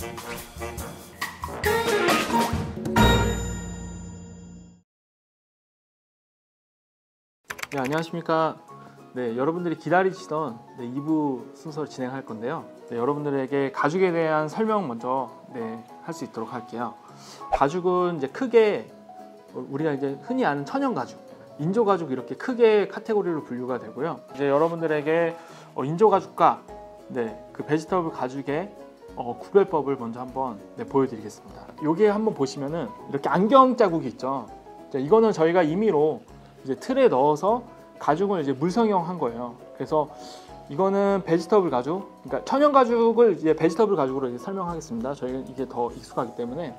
네, 안녕하십니까. 네, 여러분들이 기다리시던 2부 순서를 진행할 건데요. 네, 여러분들에게 가죽에 대한 설명 먼저 할 수 있도록 할게요. 가죽은 이제 크게 우리가 이제 흔히 아는 천연 가죽, 인조 가죽 이렇게 크게 카테고리로 분류가 되고요. 이제 여러분들에게 인조 가죽과 그 베지터블 가죽의 구별법을 먼저 한번 보여드리겠습니다. 여기에 한번 보시면은 이렇게 안경 자국이 있죠. 이거는 저희가 임의로 이제 틀에 넣어서 가죽을 이제 물성형한 거예요. 그래서 이거는 베지터블 가죽, 그러니까 천연 가죽을 이제 베지터블 가죽으로 이제 설명하겠습니다. 저희는 이게 더 익숙하기 때문에.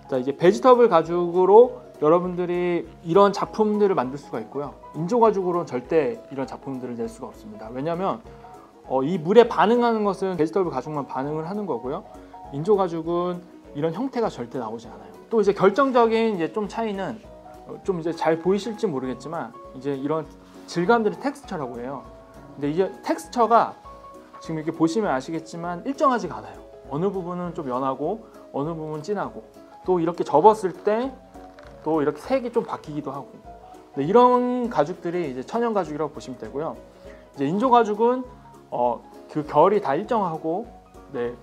자, 이제 베지터블 가죽으로 여러분들이 이런 작품들을 만들 수가 있고요. 인조 가죽으로는 절대 이런 작품들을 낼 수가 없습니다. 왜냐하면 이 물에 반응하는 것은 베지터블 가죽만 반응을 하는 거고요. 인조 가죽은 이런 형태가 절대 나오지 않아요. 또 이제 결정적인 이제 좀 차이는 좀 이제 잘 보이실지 모르겠지만 이제 이런 질감들을 텍스처라고 해요. 근데 이게 텍스처가 지금 이렇게 보시면 아시겠지만 일정하지가 않아요. 어느 부분은 좀 연하고 어느 부분은 진하고 또 이렇게 접었을 때 또 이렇게 색이 좀 바뀌기도 하고 이런 가죽들이 이제 천연 가죽이라고 보시면 되고요. 이제 인조 가죽은 그 결이 다 일정하고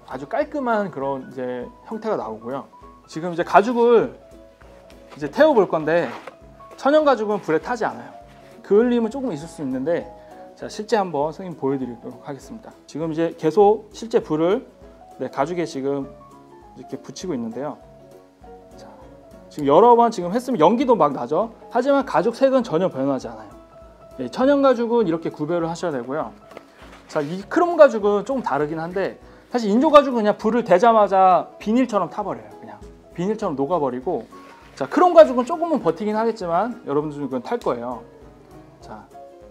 아주 깔끔한 그런 이제 형태가 나오고요. 지금 이제 가죽을 이제 태워 볼 건데 천연 가죽은 불에 타지 않아요. 그을림은 조금 있을 수 있는데 자, 실제 한번 선생님 보여드리도록 하겠습니다. 지금 이제 계속 실제 불을 가죽에 지금 이렇게 붙이고 있는데요. 자, 지금 여러 번 지금 했으면 연기도 막 나죠. 하지만 가죽 색은 전혀 변하지 않아요. 천연 가죽은 이렇게 구별을 하셔야 되고요. 자, 이 크롬 가죽은 조금 다르긴 한데 사실 인조 가죽은 그냥 불을 대자마자 비닐처럼 타버려요. 그냥 비닐처럼 녹아버리고, 자, 크롬 가죽은 조금은 버티긴 하겠지만 여러분들은 그건 탈 거예요. 자,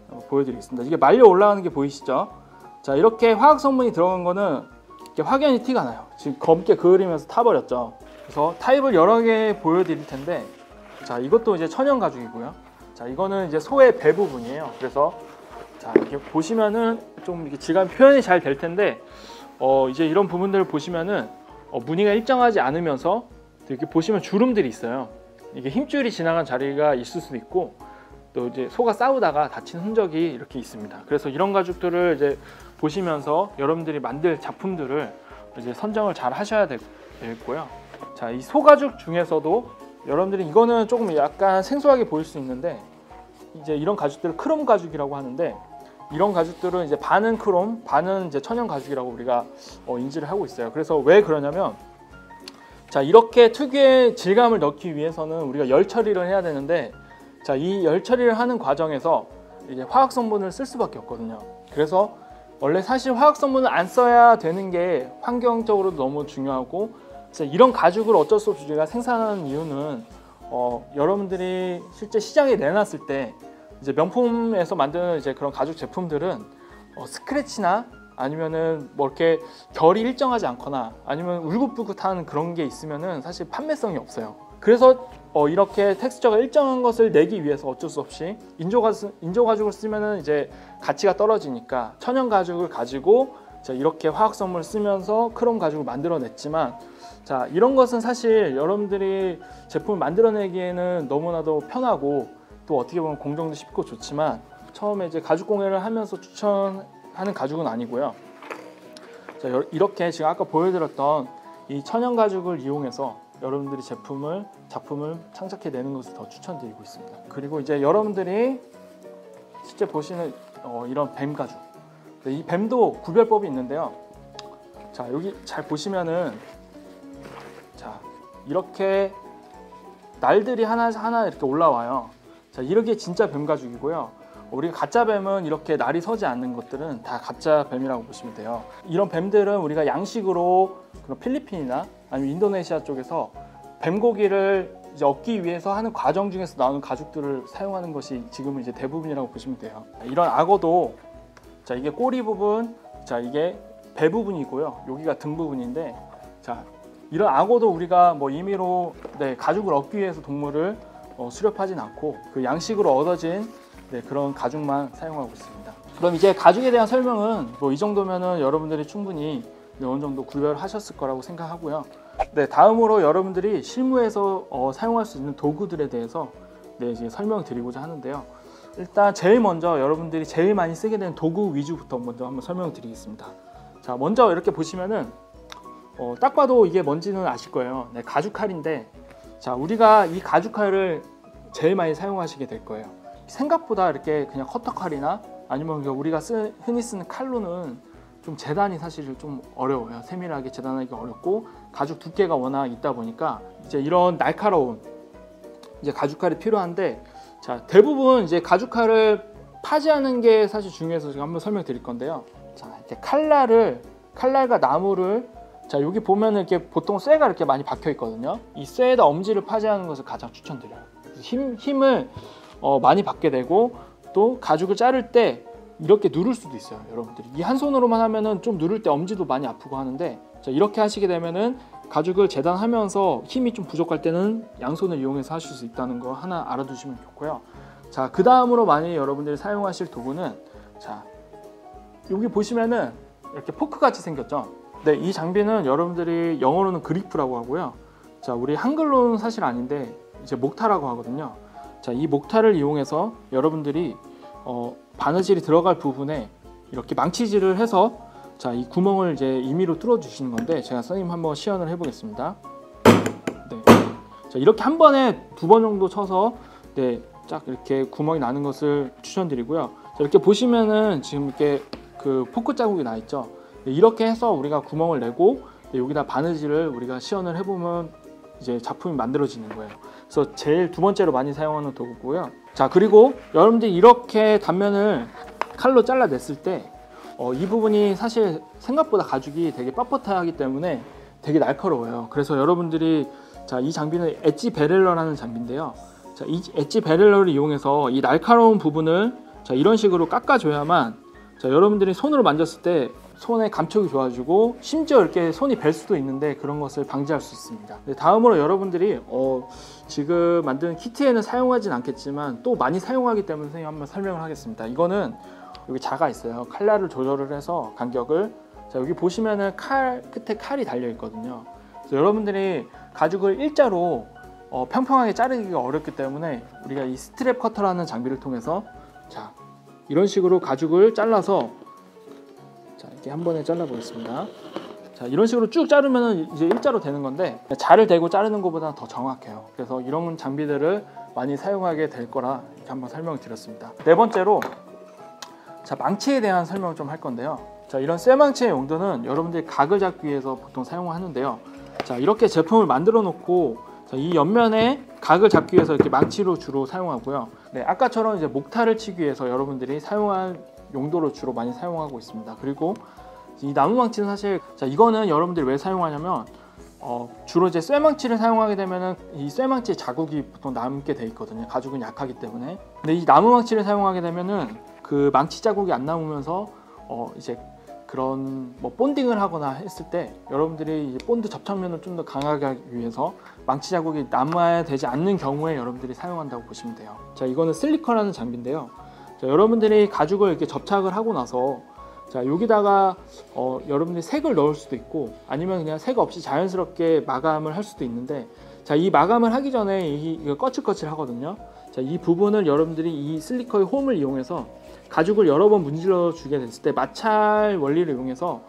한번 보여드리겠습니다. 이게 말려 올라가는 게 보이시죠? 자, 이렇게 화학 성분이 들어간 거는 이렇게 확연히 티가 나요. 지금 검게 그을리면서 타버렸죠. 그래서 타입을 여러 개 보여드릴 텐데, 자, 이것도 이제 천연 가죽이고요. 자, 이거는 이제 소의 배 부분이에요. 그래서 자, 이렇게 보시면은 좀 이렇게 질감 표현이 잘 될 텐데, 이제 이런 부분들을 보시면은 무늬가 일정하지 않으면서 이렇게 보시면 주름들이 있어요. 이게 힘줄이 지나간 자리가 있을 수도 있고, 또 이제 소가 싸우다가 다친 흔적이 이렇게 있습니다. 그래서 이런 가죽들을 이제 보시면서 여러분들이 만들 작품들을 이제 선정을 잘 하셔야 되겠고요. 자, 이 소가죽 중에서도 여러분들이 이거는 조금 약간 생소하게 보일 수 있는데, 이제 이런 가죽들을 크롬 가죽이라고 하는데, 이런 가죽들은 이제 반은 크롬, 반은 이제 천연 가죽이라고 우리가 인지를 하고 있어요. 그래서 왜 그러냐면, 자, 이렇게 특유의 질감을 넣기 위해서는 우리가 열 처리를 해야 되는데, 자, 이 열 처리를 하는 과정에서 이제 화학 성분을 쓸 수밖에 없거든요. 그래서 원래 사실 화학 성분을 안 써야 되는 게 환경적으로도 너무 중요하고, 이런 가죽을 어쩔 수 없이 우리가 생산하는 이유는 여러분들이 실제 시장에 내놨을 때 이제 명품에서 만드는 이제 그런 가죽 제품들은 스크래치나 아니면은 뭐 이렇게 결이 일정하지 않거나 아니면 울긋불긋한 그런 게 있으면은 사실 판매성이 없어요. 그래서 이렇게 텍스처가 일정한 것을 내기 위해서 어쩔 수 없이 인조 가죽을 쓰면은 이제 가치가 떨어지니까 천연 가죽을 가지고 이렇게 화학 성분을 쓰면서 크롬 가죽을 만들어냈지만, 자, 이런 것은 사실 여러분들이 제품을 만들어내기에는 너무나도 편하고 또 어떻게 보면 공정도 쉽고 좋지만 처음에 이제 가죽 공예를 하면서 추천하는 가죽은 아니고요. 자, 이렇게 지금 아까 보여드렸던 이 천연 가죽을 이용해서 여러분들이 작품을 창작해내는 것을 더 추천드리고 있습니다. 그리고 이제 여러분들이 실제 보시는 이런 뱀 가죽, 이 뱀도 구별법이 있는데요. 자, 여기 잘 보시면은, 자, 이렇게 날들이 하나하나 이렇게 올라와요. 자, 이렇게 진짜 뱀 가죽이고요. 우리가 가짜 뱀은 이렇게 날이 서지 않는 것들은 다 가짜 뱀이라고 보시면 돼요. 이런 뱀들은 우리가 양식으로 그런 필리핀이나 아니면 인도네시아 쪽에서 뱀고기를 이제 얻기 위해서 하는 과정 중에서 나오는 가죽들을 사용하는 것이 지금은 이제 대부분이라고 보시면 돼요. 이런 악어도, 자, 이게 꼬리 부분, 자, 이게 배 부분이고요. 여기가 등 부분인데, 자, 이런 악어도 우리가 뭐 임의로 가죽을 얻기 위해서 동물을 수렵하진 않고 그 양식으로 얻어진 그런 가죽만 사용하고 있습니다. 그럼 이제 가죽에 대한 설명은 뭐 이 정도면은 여러분들이 충분히 네, 어느 정도 구별하셨을 거라고 생각하고요. 네, 다음으로 여러분들이 실무에서 사용할 수 있는 도구들에 대해서 네, 이제 설명드리고자 하는데요. 일단 제일 먼저 여러분들이 제일 많이 쓰게 되는 도구 위주부터 먼저 한번 설명드리겠습니다. 자, 먼저 이렇게 보시면은 딱 봐도 이게 뭔지는 아실 거예요. 네, 가죽칼인데, 자, 우리가 이 가죽칼을 제일 많이 사용하시게 될 거예요. 생각보다 이렇게 그냥 커터칼이나 아니면 우리가 흔히 쓰는 칼로는 좀 재단이 사실 좀 어려워요. 세밀하게 재단하기 어렵고 가죽 두께가 워낙 있다 보니까 이제 이런 날카로운 이제 가죽칼이 필요한데, 자, 대부분 이제 가죽칼을 파지하는 게 사실 중요해서 제가 한번 설명드릴 건데요. 자, 이렇게 칼날과 나무를, 자, 여기 보면은 이렇게 보통 쇠가 이렇게 많이 박혀 있거든요. 이 쇠에다 엄지를 파지하는 것을 가장 추천드려요. 힘을 많이 받게 되고, 또 가죽을 자를 때 이렇게 누를 수도 있어요. 여러분들이 이 한 손으로만 하면은 좀 누를 때 엄지도 많이 아프고 하는데, 자, 이렇게 하시게 되면은 가죽을 재단하면서 힘이 좀 부족할 때는 양손을 이용해서 하실 수 있다는 거 하나 알아두시면 좋고요. 자, 그 다음으로 많이 여러분들이 사용하실 도구는, 자, 여기 보시면은 이렇게 포크 같이 생겼죠. 네, 이 장비는 여러분들이 영어로는 그리프라고 하고요. 자, 우리 한글로는 사실 아닌데 이제 목타라고 하거든요. 자, 이 목타를 이용해서 여러분들이 바느질이 들어갈 부분에 이렇게 망치질을 해서, 자, 이 구멍을 이제 임의로 뚫어 주시는 건데, 제가 선생님 한번 시연을 해 보겠습니다. 네. 자, 이렇게 한 번에 2번 정도 쳐서 네, 쫙 이렇게 구멍이 나는 것을 추천드리고요. 자, 이렇게 보시면은 지금 이렇게 그 포크 자국이 나 있죠. 네, 이렇게 해서 우리가 구멍을 내고 네, 여기다 바느질을 우리가 시연을 해보면 이제 작품이 만들어지는 거예요. 그래서 제일 2번째로 많이 사용하는 도구고요. 자, 그리고 여러분들이 이렇게 단면을 칼로 잘라냈을 때 이 부분이 사실 생각보다 가죽이 되게 빳빳하기 때문에 되게 날카로워요. 그래서 여러분들이, 자, 이 장비는 엣지 베렐러라는 장비인데요. 자, 이 엣지 베렐러를 이용해서 이 날카로운 부분을, 자, 이런 식으로 깎아줘야만, 자, 여러분들이 손으로 만졌을 때 손의 감촉이 좋아지고 심지어 이렇게 손이 벨 수도 있는데 그런 것을 방지할 수 있습니다. 네, 다음으로 여러분들이 지금 만드는 키트에는 사용하진 않겠지만 또 많이 사용하기 때문에 선생님 한번 설명을 하겠습니다. 이거는 여기 자가 있어요. 칼날을 조절을 해서 간격을, 자, 여기 보시면은 칼 끝에 칼이 달려 있거든요. 그래서 여러분들이 가죽을 일자로 평평하게 자르기가 어렵기 때문에 우리가 이 스트랩 커터라는 장비를 통해서, 자, 이런 식으로 가죽을 잘라서, 자, 이렇게 한 번에 잘라 보겠습니다. 자, 이런 식으로 쭉 자르면 이제 일자로 되는 건데, 자를 대고 자르는 것보다 더 정확해요. 그래서 이런 장비들을 많이 사용하게 될 거라 이렇게 한번 설명을 드렸습니다. 네 번째로, 자, 망치에 대한 설명을 좀 할 건데요. 자, 이런 쇠망치의 용도는 여러분들이 각을 잡기 위해서 보통 사용하는데요. 자, 이렇게 제품을 만들어 놓고, 자, 이 옆면에 각을 잡기 위해서 이렇게 망치로 주로 사용하고요. 네, 아까처럼 이제 목타를 치기 위해서 여러분들이 사용할 용도로 주로 많이 사용하고 있습니다. 그리고 이 나무 망치는 사실, 자, 이거는 여러분들이 왜 사용하냐면 주로 이제 쇠망치를 사용하게 되면은 이 쇠망치의 자국이 보통 남게 돼 있거든요. 가죽은 약하기 때문에. 근데 이 나무 망치를 사용하게 되면은 그 망치 자국이 안 남으면서 이제 그런 뭐 본딩을 하거나 했을 때 여러분들이 이제 본드 접착면을 좀 더 강하게 하기 위해서 망치 자국이 남아야 되지 않는 경우에 여러분들이 사용한다고 보시면 돼요. 자, 이거는 슬리커라는 장비인데요. 자, 여러분들이 가죽을 이렇게 접착을 하고 나서, 자, 여기다가 여러분들이 색을 넣을 수도 있고 아니면 그냥 색 없이 자연스럽게 마감을 할 수도 있는데, 자, 이 마감을 하기 전에 이거 거칠거칠 하거든요. 자, 이 부분을 여러분들이 이 슬리커의 홈을 이용해서 가죽을 여러 번 문질러 주게 됐을 때 마찰 원리를 이용해서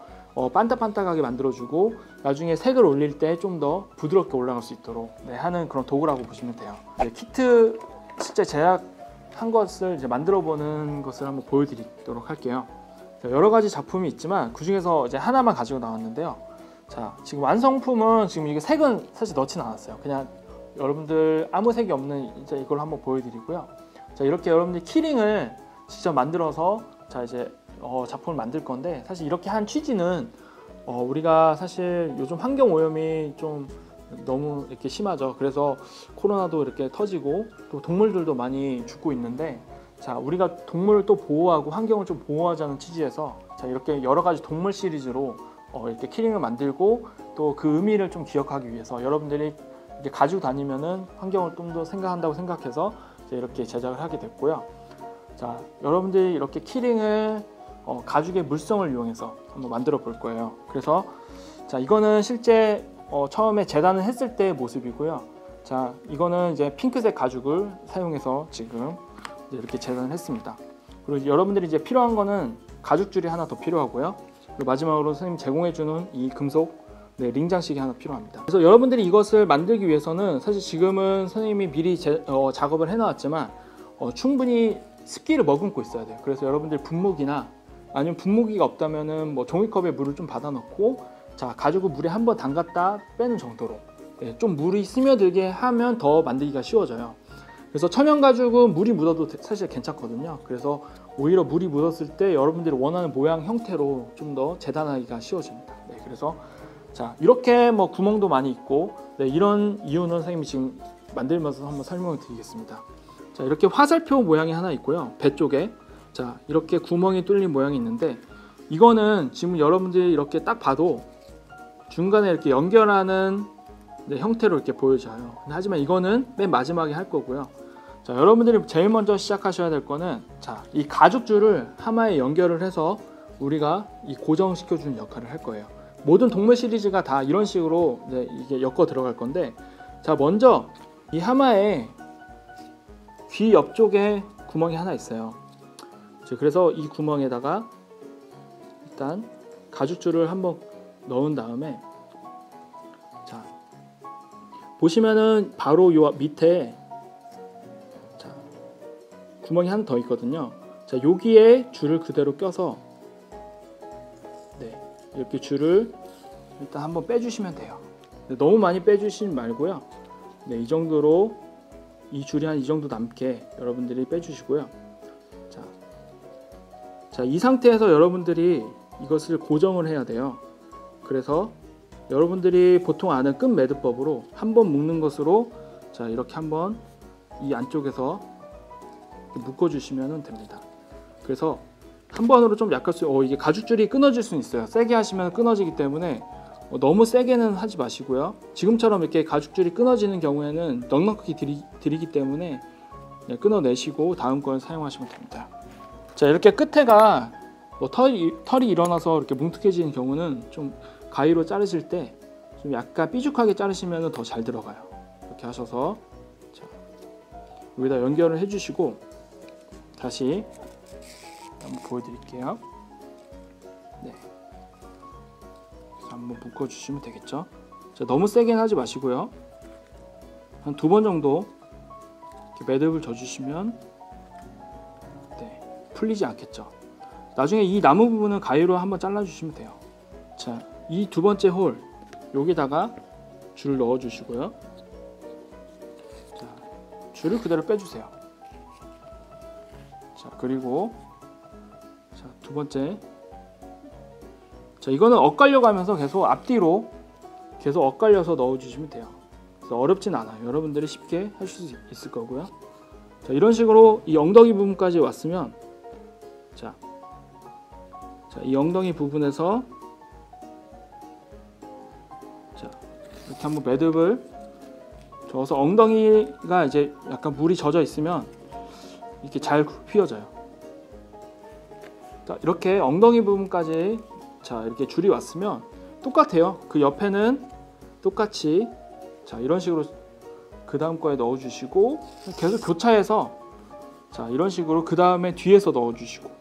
반딱반딱하게 만들어주고 나중에 색을 올릴 때 좀 더 부드럽게 올라갈 수 있도록 하는 그런 도구라고 보시면 돼요. 키트 실제 제작한 것을 이제 만들어 보는 것을 한번 보여드리도록 할게요. 자, 여러 가지 작품이 있지만 그 중에서 이제 하나만 가지고 나왔는데요. 자, 지금 완성품은 지금 이게 색은 사실 넣진 않았어요. 그냥 여러분들 아무 색이 없는 이제 이걸 한번 보여드리고요. 자, 이렇게 여러분들 키링을 직접 만들어서, 자, 이제 작품을 만들 건데, 사실 이렇게 한 취지는 우리가 사실 요즘 환경 오염이 좀 너무 이렇게 심하죠. 그래서 코로나도 이렇게 터지고 또 동물들도 많이 죽고 있는데, 자, 우리가 동물을 또 보호하고 환경을 좀 보호하자는 취지에서, 자, 이렇게 여러 가지 동물 시리즈로 이렇게 키링을 만들고 또 그 의미를 좀 기억하기 위해서 여러분들이 이렇게 가지고 다니면은 환경을 좀 더 생각한다고 생각해서 이제 이렇게 제작을 하게 됐고요. 자, 여러분들이 이렇게 키링을 가죽의 물성을 이용해서 한번 만들어 볼 거예요. 그래서 자, 이거는 실제 처음에 재단을 했을 때의 모습이고요. 자, 이거는 이제 핑크색 가죽을 사용해서 지금 이렇게 재단을 했습니다. 그리고 여러분들이 이제 필요한 거는 가죽줄이 하나 더 필요하고요. 그리고 마지막으로 선생님 제공해주는 이 금속 링 장식이 하나 필요합니다. 그래서 여러분들이 이것을 만들기 위해서는 사실 지금은 선생님이 미리 작업을 해놨지만 충분히 습기를 머금고 있어야 돼요. 그래서 여러분들 분무기나 아니면 분무기가 없다면은 뭐 종이컵에 물을 좀 받아 넣고 자, 가죽을 물에 한번 담갔다 빼는 정도로 좀 물이 스며들게 하면 더 만들기가 쉬워져요. 그래서 천연 가죽은 물이 묻어도 사실 괜찮거든요. 그래서 오히려 물이 묻었을 때 여러분들이 원하는 모양 형태로 좀 더 재단하기가 쉬워집니다. 그래서 자, 이렇게 뭐 구멍도 많이 있고 이런 이유는 선생님이 지금 만들면서 한번 설명을 드리겠습니다. 자, 이렇게 화살표 모양이 하나 있고요. 배 쪽에 자, 이렇게 구멍이 뚫린 모양이 있는데 이거는 지금 여러분들이 이렇게 딱 봐도 중간에 이렇게 연결하는 형태로 이렇게 보여져요. 하지만 이거는 맨 마지막에 할 거고요. 자, 여러분들이 제일 먼저 시작하셔야 될 거는 자, 이 가죽줄을 하마에 연결을 해서 우리가 이 고정시켜 주는 역할을 할 거예요. 모든 동물 시리즈가 다 이런 식으로 이게 엮어 들어갈 건데 자, 먼저 이 하마에 귀 옆쪽에 구멍이 하나 있어요. 그래서 이 구멍에다가 일단 가죽줄을 한번 넣은 다음에 자, 보시면은 바로 요 밑에 자, 구멍이 하나 더 있거든요. 자, 여기에 줄을 그대로 껴서 이렇게 줄을 일단 한번 빼주시면 돼요. 너무 많이 빼주시지 말고요. 이 정도로 이 줄이 한 이 정도 남게 여러분들이 빼주시고요. 자, 이 상태에서 여러분들이 이것을 고정을 해야 돼요. 그래서 여러분들이 보통 아는 끈 매듭법으로 한번 묶는 것으로 자, 이렇게 한번 이 안쪽에서 묶어주시면 됩니다. 그래서 한 번으로 좀 약할 수 이게 가죽줄이 끊어질 수는 있어요. 세게 하시면 끊어지기 때문에 너무 세게는 하지 마시고요. 지금처럼 이렇게 가죽줄이 끊어지는 경우에는 넉넉하게 드리기 때문에 끊어내시고 다음 걸 사용하시면 됩니다. 자, 이렇게 끝에가 뭐 털이 일어나서 이렇게 뭉툭해지는 경우는 좀 가위로 자르실 때 좀 약간 삐죽하게 자르시면 더 잘 들어가요. 이렇게 하셔서 자, 여기다 연결을 해주시고 다시 한번 보여드릴게요. 한번 묶어주시면 되겠죠. 자, 너무 세게는 하지 마시고요. 한 2번 정도 이렇게 매듭을 져주시면 풀리지 않겠죠. 나중에 이 나무 부분은 가위로 한번 잘라주시면 돼요. 자, 이 2번째 홀 여기다가 줄을 넣어주시고요. 자, 줄을 그대로 빼주세요. 자, 그리고 자, 2번째 자, 이거는 엇갈려 가면서 계속 앞뒤로 계속 엇갈려서 넣어주시면 돼요. 그래서 어렵진 않아요. 여러분들이 쉽게 하실 수 있을 거고요. 자, 이런 식으로 이 엉덩이 부분까지 왔으면 자, 이 엉덩이 부분에서 자, 이렇게 한번 매듭을 저어서 엉덩이가 이제 약간 물이 젖어 있으면 이렇게 잘 휘어져요. 자, 이렇게 엉덩이 부분까지 자, 이렇게 줄이 왔으면 똑같아요. 그 옆에는 똑같이 자, 이런 식으로 그 다음 거에 넣어 주시고 계속 교차해서 자, 이런 식으로 그 다음에 뒤에서 넣어 주시고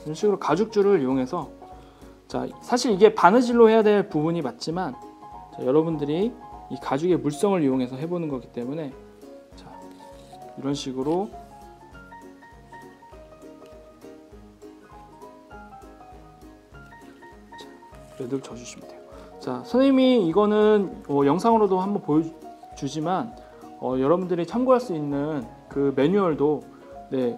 이런 식으로 가죽줄을 이용해서 자, 사실 이게 바느질로 해야 될 부분이 맞지만 자, 여러분들이 이 가죽의 물성을 이용해서 해보는 거기 때문에 자, 이런 식으로 매듭을 져주시면 돼요. 자, 선생님이 이거는 영상으로도 한번 보여주지만 여러분들이 참고할 수 있는 그 매뉴얼도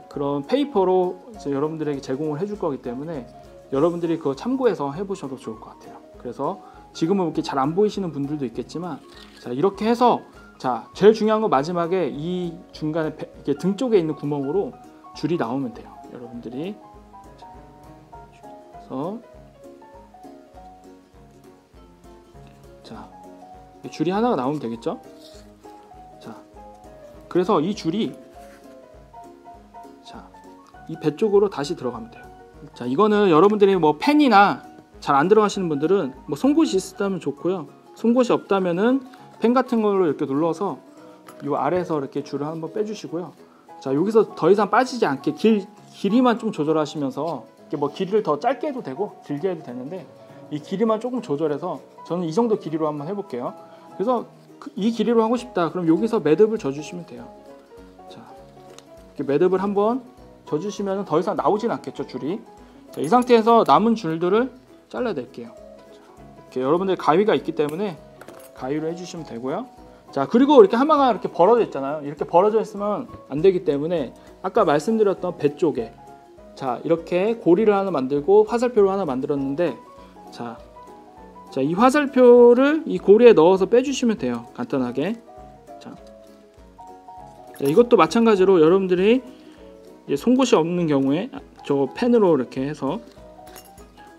그런 페이퍼로 이제 여러분들에게 제공을 해줄 거기 때문에 여러분들이 그거 참고해서 해보셔도 좋을 것 같아요. 그래서 지금은 이렇게 잘 안 보이시는 분들도 있겠지만 자, 이렇게 해서 자, 제일 중요한 건 마지막에 이 중간에 이렇게 등 쪽에 있는 구멍으로 줄이 나오면 돼요. 여러분들이 자, 그래서 자, 줄이 하나가 나오면 되겠죠? 그래서 이 줄이 자, 이 배 쪽으로 다시 들어가면 돼요. 자, 이거는 여러분들이 뭐 펜이나 잘 안 들어가시는 분들은 뭐 송곳이 있다면 좋고요. 송곳이 없다면은 펜 같은 걸로 이렇게 눌러서 이 아래에서 이렇게 줄을 한번 빼주시고요. 자, 여기서 더 이상 빠지지 않게 길이만 좀 조절하시면서 이렇게 뭐 길이를 더 짧게 해도 되고 길게 해도 되는데 이 길이만 조금 조절해서 저는 이 정도 길이로 한번 해볼게요. 그래서 이 길이로 하고 싶다. 그럼 여기서 매듭을 져주시면 돼요. 자, 이렇게 매듭을 한번 져주시면 더 이상 나오진 않겠죠, 줄이. 자, 이 상태에서 남은 줄들을 잘라낼게요. 자, 이렇게 여러분들 가위가 있기 때문에 가위로 해주시면 되고요. 자, 그리고 이렇게 하마가 이렇게 벌어져 있잖아요. 이렇게 벌어져 있으면 안 되기 때문에 아까 말씀드렸던 배 쪽에 자, 이렇게 고리를 하나 만들고 화살표를 하나 만들었는데 자, 이 화살표를 이 고리에 넣어서 빼주시면 돼요. 간단하게. 자, 이것도 마찬가지로 여러분들이 이제 송곳이 없는 경우에 저 펜으로 이렇게 해서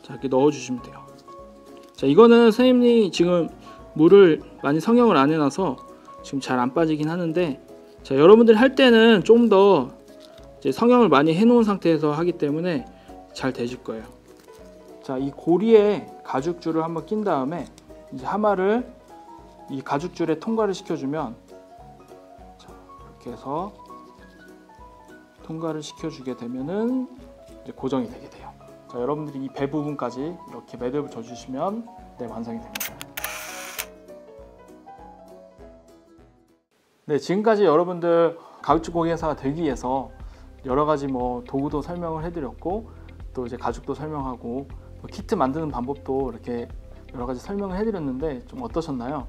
자, 이렇게 넣어주시면 돼요. 자, 이거는 선생님이 지금 물을 많이 성형을 안 해놔서 지금 잘 안 빠지긴 하는데 자, 여러분들이 할 때는 좀 더 성형을 많이 해놓은 상태에서 하기 때문에 잘 되실 거예요. 자, 이 고리에 가죽줄을 한번 낀 다음에 이제 하마를 이 가죽줄에 통과를 시켜주면 자, 이렇게 해서 통과를 시켜주게 되면은 이제 고정이 되게 돼요. 자, 여러분들이 이 배 부분까지 이렇게 매듭을 져주시면 네, 완성이 됩니다. 네, 지금까지 여러분들 가죽 공예사가 되기 위해서 여러 가지 뭐 도구도 설명을 해드렸고 또 이제 가죽도 설명하고 또 키트 만드는 방법도 이렇게 여러 가지 설명을 해드렸는데 좀 어떠셨나요?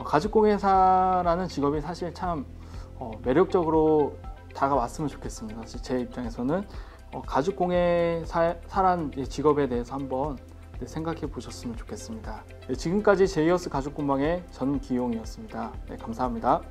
가죽 공예사라는 직업이 사실 참 매력적으로 다가왔으면 좋겠습니다. 사실 제 입장에서는 가죽 공예사란 직업에 대해서 한번 생각해 보셨으면 좋겠습니다. 네, 지금까지 제이어스 가죽 공방의 전기용이었습니다. 네, 감사합니다.